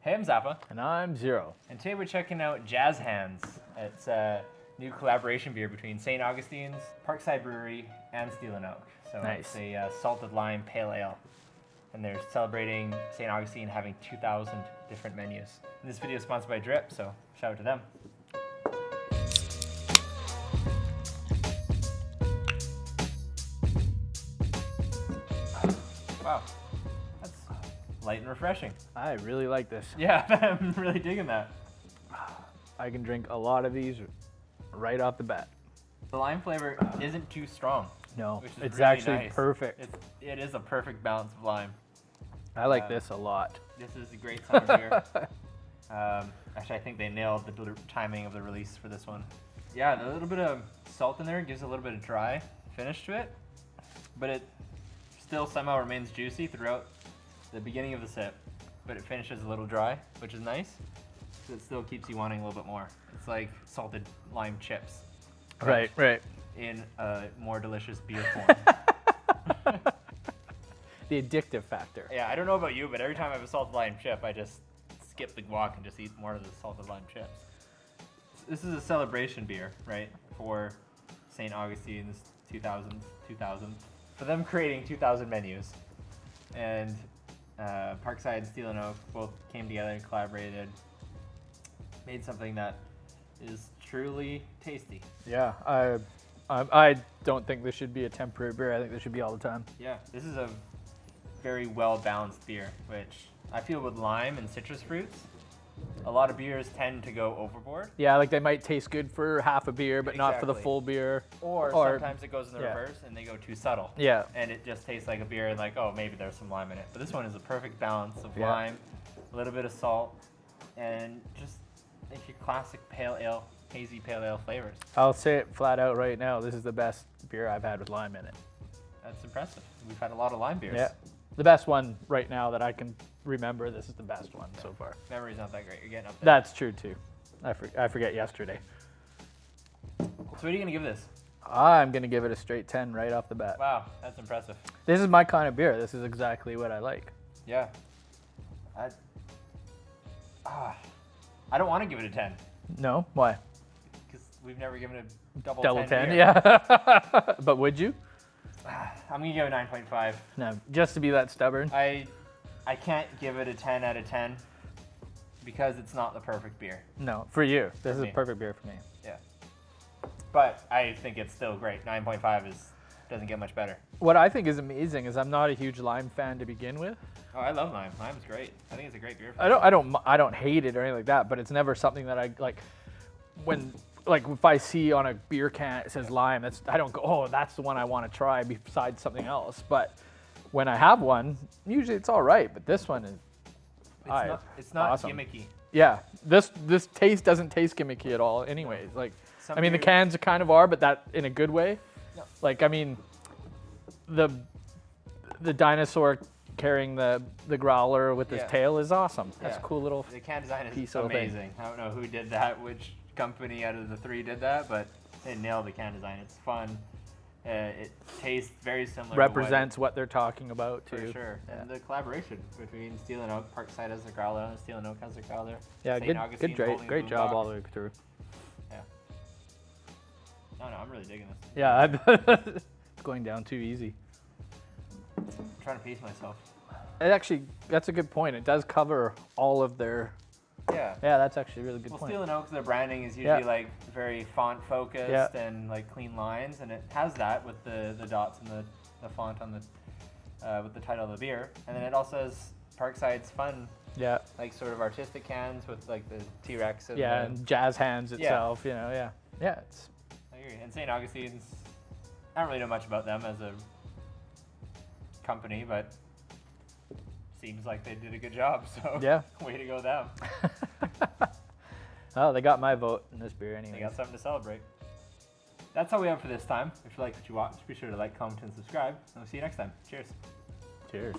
Hey, I'm Zappa. And I'm Zero. And today we're checking out Jazz Hands. It's a new collaboration beer between St. Augustine's, Parkside Brewery, and Steel & Oak. So Nice. It's a salted lime pale ale. And they're celebrating St. Augustine having 2,000 different menus. And this video is sponsored by Drip, so shout out to them. Wow, that's light and refreshing. I really like this. Yeah, I'm really digging that. I can drink a lot of these right off the bat. The lime flavor isn't too strong. No, which is it's really actually nice. perfect. It is a perfect balance of lime. I like this a lot. This is a great summer beer. Actually, I think they nailed the timing of the release for this one. Yeah, a little bit of salt in there gives a little bit of dry finish to it, but it still somehow remains juicy throughout the beginning of the sip, but it finishes a little dry, which is nice. So it still keeps you wanting a little bit more. It's like salted lime chips. Right. In a more delicious beer form. The addictive factor. Yeah, I don't know about you, but every time I have a salted lime chip, I just skip the guac and just eat more of the salted lime chips. This is a celebration beer, right, for St. Augustine's 2000. For them creating 2,000 menus. And Parkside and Steel & Oak both came together and collaborated, made something that is truly tasty. Yeah, I don't think this should be a temporary beer. I think this should be all the time. Yeah, this is a very well-balanced beer, which I feel with lime and citrus fruits, a lot of beers tend to go overboard. Yeah, like they might taste good for half a beer, but not for the Exactly. full beer. Or sometimes it goes in the yeah. reverse and they go too subtle. Yeah. And it just tastes like a beer and like, oh, maybe there's some lime in it. But this one is a perfect balance of Yeah. lime, a little bit of salt, and just like your classic pale ale, hazy pale ale flavors. I'll say it flat out right now. This is the best beer I've had with lime in it. That's impressive. We've had a lot of lime beers. Yeah. The best one right now that I can remember. This is the best one so far. Memory's not that great. You're getting up there. That's true too. I forget yesterday. So what are you going to give this? I'm going to give it a straight 10 right off the bat. Wow, that's impressive. This is my kind of beer. This is exactly what I like. Yeah. I don't want to give it a 10 No? Why? because we've never given a double 10, beer. yeah. But would you? I'm going to give it 9.5. No, just to be that stubborn. I can't give it a 10 out of 10 because it's not the perfect beer. No, for you. This is me. a perfect beer for me. Yeah. But I think it's still great. 9.5 doesn't get much better. What I think is amazing is I'm not a huge lime fan to begin with. Oh, I love lime. Lime's great. I think it's a great beer. I don't hate it or anything like that, but it's never something that I like when if I see on a beer can it says lime, I don't go, oh, that's the one I want to try besides something else. But when I have one, usually it's all right. But this one is it's not awesome. gimmicky. Yeah, this taste doesn't taste gimmicky at all. Anyways, Some I mean the beers- cans kind of are, but that in a good way. No. Like I mean, the dinosaur carrying the growler with his Yeah. tail is awesome. That's Yeah. a cool little. The can design is piece of thing. amazing. I don't know who did that, which company out of the three did that, but they nailed the can design. It's fun. It tastes very similar. Represents what they're talking about to too. for sure. Yeah. And the collaboration between Steel & Oak, Parkside has the growler, and Steel & Oak has the growler. Yeah, St. Augustine holding the great boom job box. all the way through. Yeah. No, I'm really digging this. Yeah, it's going down too easy. I'm trying to pace myself. That's a good point. It does cover all of their. Yeah. Yeah, that's actually a really good Well, point. Steel & Oak, their branding is usually Yeah. like very font focused Yeah. and like clean lines, and it has that with the dots and the font on the with the title of the beer, and then it also has Parkside's fun, Yeah, like sort of artistic cans with like the T-Rex and yeah, the, and Jazz Hands itself. You know, yeah. It's I agree. And St. Augustine's, I don't really know much about them as a company, but seems like they did a good job. So yeah. way to go them. Oh, they got my vote in this beer They anyway. got something to celebrate. That's all we have for this time. If you like what you watch, be sure to like, comment, and subscribe. And we'll see you next time. Cheers. Cheers.